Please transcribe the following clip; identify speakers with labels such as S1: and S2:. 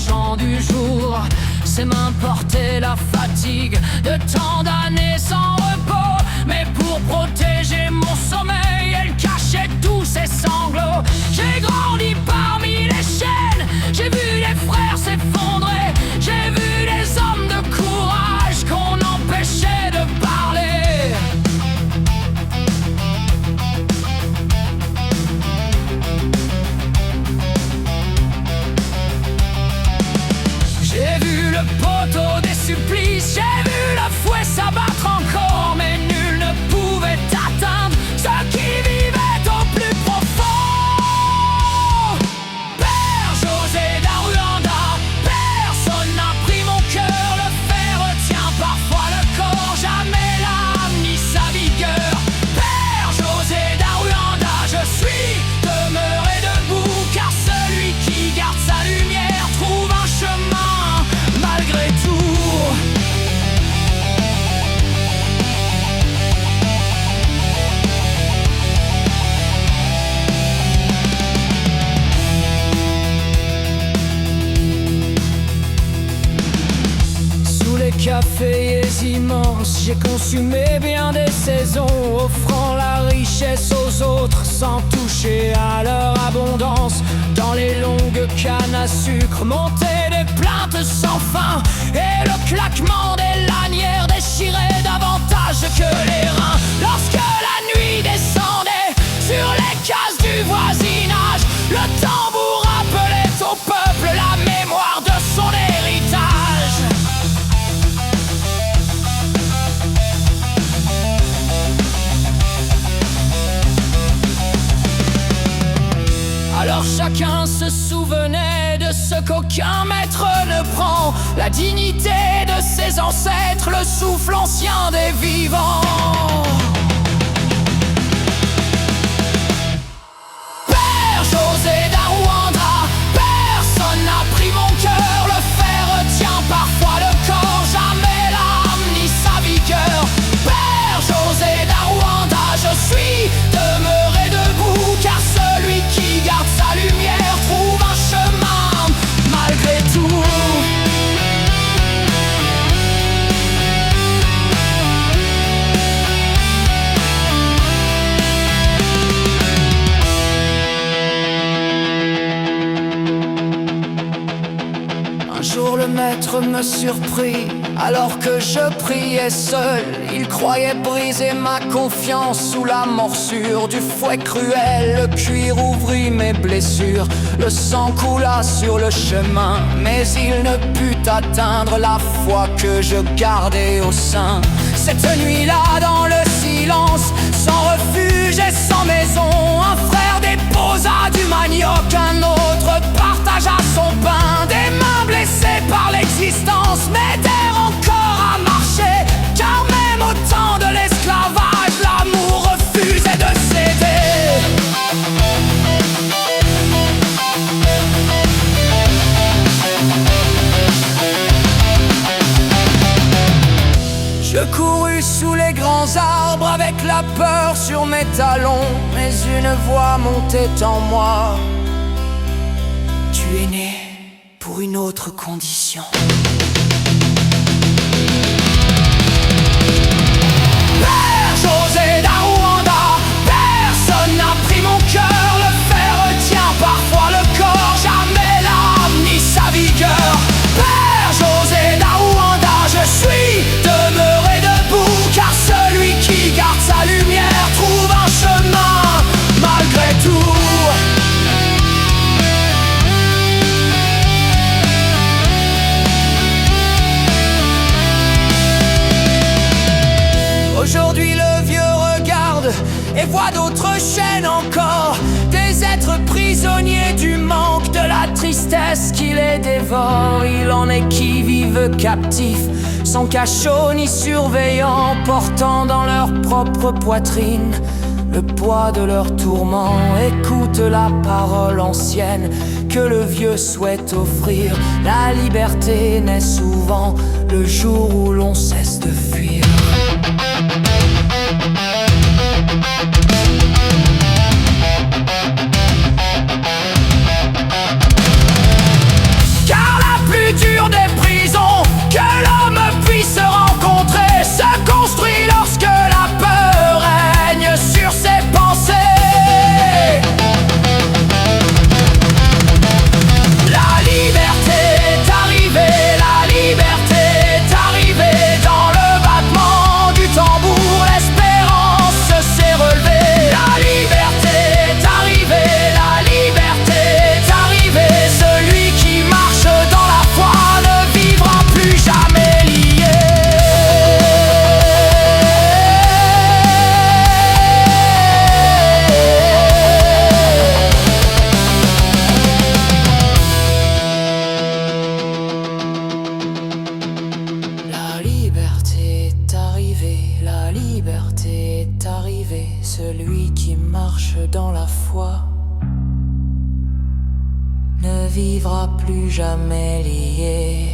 S1: chants du jour. Ses mains portaient la fatigue de tant d'années sans repos. Mais pour protéger mon sommeil, elle cachait tous ses sanglots. J'ai grandi parmi les chaînes, j'ai vu les frères s'effondrer. J'ai vu les hommes de courage qu'on empêchait de parler. J'ai vu le poteau des supplices, j'ai vu le fouet s'abattre encore. Mais nul ne pouvait atteindre ceux qui vivaient au plus profond. Père José d'Aruanda, personne n'a pris mon cœur. Le fer retient parfois le corps, jamais l'âme ni sa vigueur. Père José d'Aruanda, je suis demeuré debout, car celui qui garde sa lumière trouve un chemin malgré tout. Sous les cafés immenses, j'ai consumé bien des saisons, offrant la richesse aux autres sans toucher à leur abondance. Dans les longues cannes à sucre montaient des plaintes sans fin, et le claquement des lanières déchirait davantage que les reins. Lorsque la nuit descendait sur les cases du voisinage, le tambour rappelait au peuple la mémoire de son héritage. Alors chacun se souvenait de ce qu'aucun maître ne prend, la dignité de ses ancêtres, le souffle ancien des vivants. Père José d'Aruanda, personne n'a pris mon cœur. Le fer retient parfois le corps, jamais l'âme ni sa vigueur. Père José d'Aruanda, je suis demeuré debout, car celui qui garde sa lumière trouve un chemin malgré tout. Un jour le maître me surprit alors que je priais seul. Il croyait briser ma confiance sous la morsure du fouet cruel. Le cuir ouvrit mes blessures, le sang coula sur le chemin, mais il ne put atteindre la foi que je gardais au sein. Cette nuit-là, dans le silence, sans refuge et sans maison, un frère déposa du manioc, un autre partagea son pain. Des mains blessées par l'existence m'aidèrent encore à marcher, car même au temps de l'esclavage, l'amour refusait de céder. Je courus sous les grands arbres avec la peur sur mes talons, mais une voix montait en moi: tu es né pour une autre condition. Père José d'Aruanda, personne n'a pris mon cœur. Le fer retient parfois le corps, jamais l'âme ni sa vigueur. Père José d'Aruanda, je suis demeuré debout, car celui qui garde sa lumière trouve un chemin malgré tout. Aujourd'hui le vieux regarde et voit d'autres chaînes encore, des êtres prisonniers du manque, de la tristesse qui les dévore. Il en est qui vivent captifs, sans cachot ni surveillant, portant dans leur propre poitrine le poids de leurs tourments. Écoute la parole ancienne que le vieux souhaite offrir. La liberté naît souvent le jour où l'on cesse de fuir. Car la arrivé, la liberté est arrivée. Celui qui marche dans la foi ne vivra plus jamais lié.